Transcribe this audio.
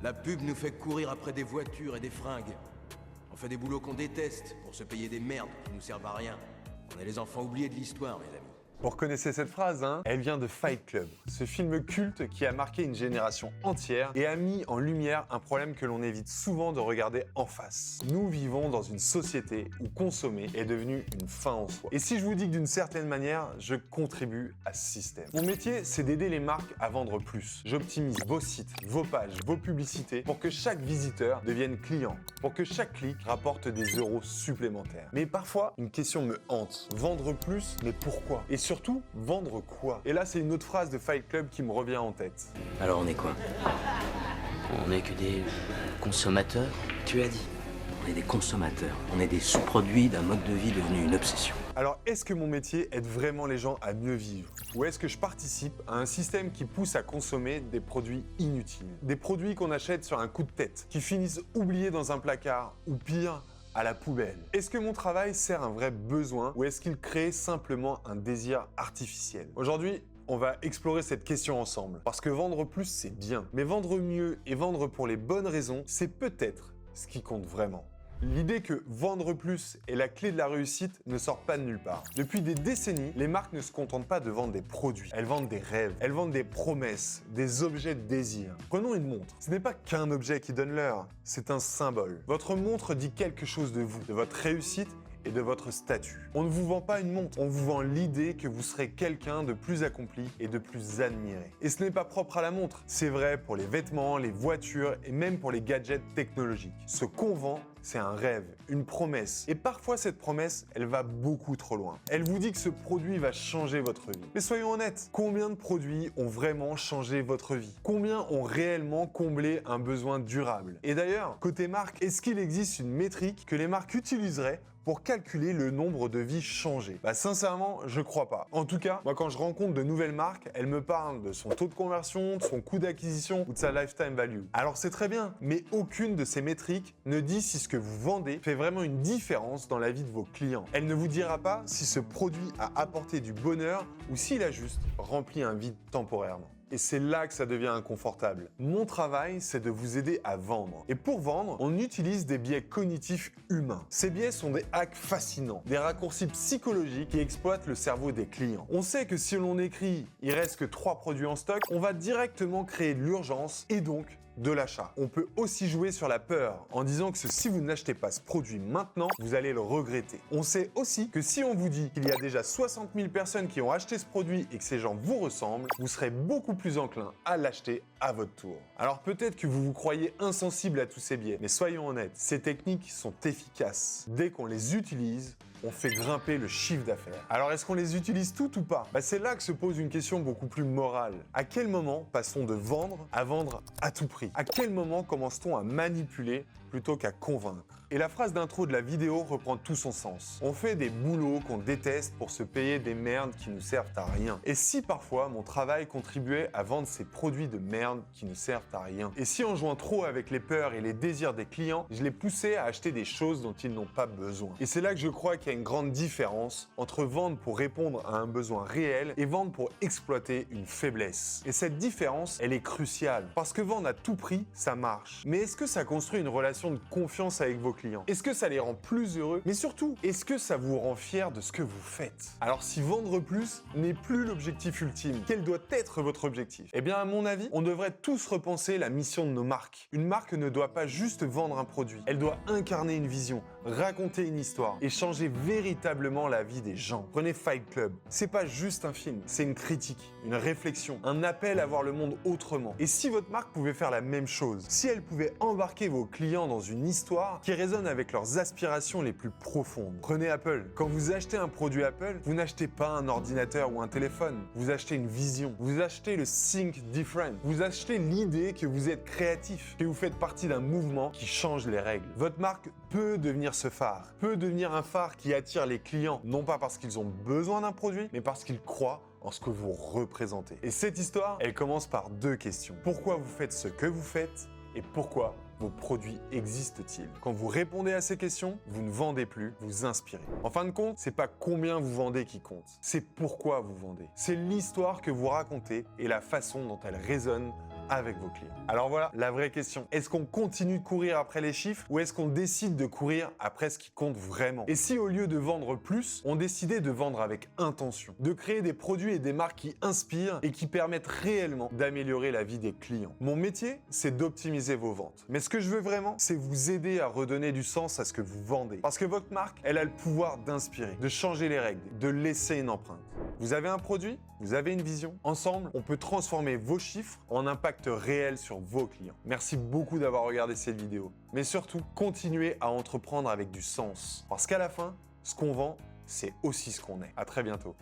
La pub nous fait courir après des voitures et des fringues. On fait des boulots qu'on déteste pour se payer des merdes qui nous servent à rien. On est les enfants oubliés de l'histoire, mes amis. Vous reconnaissez cette phrase, hein? Elle vient de Fight Club, ce film culte qui a marqué une génération entière et a mis en lumière un problème que l'on évite souvent de regarder en face. Nous vivons dans une société où consommer est devenu une fin en soi. Et si je vous dis que d'une certaine manière, je contribue à ce système. Mon métier, c'est d'aider les marques à vendre plus. J'optimise vos sites, vos pages, vos publicités pour que chaque visiteur devienne client, pour que chaque clic rapporte des euros supplémentaires. Mais parfois, une question me hante. Vendre plus, mais pourquoi? Et surtout, vendre quoi? Et là, c'est une autre phrase de Fight Club qui me revient en tête. Alors on est quoi? On est que des consommateurs? Tu as dit. On est des consommateurs. On est des sous-produits d'un mode de vie devenu une obsession. Alors, est-ce que mon métier aide vraiment les gens à mieux vivre? Ou est-ce que je participe à un système qui pousse à consommer des produits inutiles? Des produits qu'on achète sur un coup de tête, qui finissent oubliés dans un placard, ou pire, à la poubelle. Est-ce que mon travail sert un vrai besoin ou est-ce qu'il crée simplement un désir artificiel? Aujourd'hui, on va explorer cette question ensemble. Parce que vendre plus, c'est bien. Mais vendre mieux et vendre pour les bonnes raisons, c'est peut-être ce qui compte vraiment. L'idée que vendre plus est la clé de la réussite ne sort pas de nulle part. Depuis des décennies, les marques ne se contentent pas de vendre des produits. Elles vendent des rêves, elles vendent des promesses, des objets de désir. Prenons une montre. Ce n'est pas qu'un objet qui donne l'heure, c'est un symbole. Votre montre dit quelque chose de vous, de votre réussite et de votre statut. On ne vous vend pas une montre, on vous vend l'idée que vous serez quelqu'un de plus accompli et de plus admiré. Et ce n'est pas propre à la montre, c'est vrai pour les vêtements, les voitures et même pour les gadgets technologiques. Ce qu'on vend, c'est un rêve, une promesse. Et parfois, cette promesse, elle va beaucoup trop loin. Elle vous dit que ce produit va changer votre vie. Mais soyons honnêtes, combien de produits ont vraiment changé votre vie? Combien ont réellement comblé un besoin durable? Et d'ailleurs, côté marque, est-ce qu'il existe une métrique que les marques utiliseraient pour calculer le nombre de vies changées? Sincèrement, je crois pas. En tout cas, moi quand je rencontre de nouvelles marques, elles me parlent de son taux de conversion, de son coût d'acquisition ou de sa lifetime value. Alors c'est très bien, mais aucune de ces métriques ne dit si ce que vous vendez fait vraiment une différence dans la vie de vos clients. Elle ne vous dira pas si ce produit a apporté du bonheur ou s'il a juste rempli un vide temporairement. Et c'est là que ça devient inconfortable. Mon travail, c'est de vous aider à vendre. Et pour vendre, on utilise des biais cognitifs humains. Ces biais sont des hacks fascinants, des raccourcis psychologiques qui exploitent le cerveau des clients. On sait que si l'on écrit « il reste que 3 produits en stock », on va directement créer de l'urgence et donc de l'achat. On peut aussi jouer sur la peur en disant que si vous n'achetez pas ce produit maintenant, vous allez le regretter. On sait aussi que si on vous dit qu'il y a déjà 60 000 personnes qui ont acheté ce produit et que ces gens vous ressemblent, vous serez beaucoup plus enclin à l'acheter à votre tour. Alors peut-être que vous vous croyez insensible à tous ces biais, mais soyons honnêtes, ces techniques sont efficaces. Dès qu'on les utilise, on fait grimper le chiffre d'affaires. Alors est-ce qu'on les utilise toutes ou pas? C'est là que se pose une question beaucoup plus morale. À quel moment passe-t-on de vendre à tout prix? À quel moment commence-t-on à manipuler plutôt qu'à convaincre? Et la phrase d'intro de la vidéo reprend tout son sens. On fait des boulots qu'on déteste pour se payer des merdes qui nous servent à rien. Et si parfois mon travail contribuait à vendre ces produits de merde qui ne servent à rien? Et si en jouant trop avec les peurs et les désirs des clients, je les poussais à acheter des choses dont ils n'ont pas besoin? Et c'est là que je crois qu'il y a une grande différence entre vendre pour répondre à un besoin réel et vendre pour exploiter une faiblesse. Et cette différence, elle est cruciale. Parce que vendre à tout prix, ça marche. Mais est-ce que ça construit une relation de confiance avec vos clients? Est-ce que ça les rend plus heureux? Mais surtout, est-ce que ça vous rend fier de ce que vous faites? Alors si vendre plus n'est plus l'objectif ultime, quel doit être votre objectif? Eh bien à mon avis, on devrait tous repenser la mission de nos marques. Une marque ne doit pas juste vendre un produit, elle doit incarner une vision, raconter une histoire et changer véritablement la vie des gens. Prenez Fight Club, c'est pas juste un film, c'est une critique, une réflexion, un appel à voir le monde autrement. Et si votre marque pouvait faire la même chose, si elle pouvait embarquer vos clients dans une histoire qui résonne avec leurs aspirations les plus profondes. Prenez Apple. Quand vous achetez un produit Apple, vous n'achetez pas un ordinateur ou un téléphone. Vous achetez une vision. Vous achetez le Think Different. Vous achetez l'idée que vous êtes créatif, que vous faites partie d'un mouvement qui change les règles. Votre marque peut devenir ce phare, peut devenir un phare qui attire les clients, non pas parce qu'ils ont besoin d'un produit, mais parce qu'ils croient en ce que vous représentez. Et cette histoire, elle commence par 2 questions. Pourquoi vous faites ce que vous faites et pourquoi vos produits existent-ils? Quand vous répondez à ces questions, vous ne vendez plus, vous inspirez. En fin de compte, c'est pas combien vous vendez qui compte, c'est pourquoi vous vendez. C'est l'histoire que vous racontez et la façon dont elle résonne avec vos clients. Alors voilà, la vraie question. Est-ce qu'on continue de courir après les chiffres ou est-ce qu'on décide de courir après ce qui compte vraiment? Et si au lieu de vendre plus, on décidait de vendre avec intention, de créer des produits et des marques qui inspirent et qui permettent réellement d'améliorer la vie des clients? Mon métier, c'est d'optimiser vos ventes. Mais ce que je veux vraiment, c'est vous aider à redonner du sens à ce que vous vendez. Parce que votre marque, elle a le pouvoir d'inspirer, de changer les règles, de laisser une empreinte. Vous avez un produit, vous avez une vision. Ensemble, on peut transformer vos chiffres en impact réel sur vos clients. Merci beaucoup d'avoir regardé cette vidéo. Mais surtout, continuez à entreprendre avec du sens. Parce qu'à la fin, ce qu'on vend, c'est aussi ce qu'on est. À très bientôt.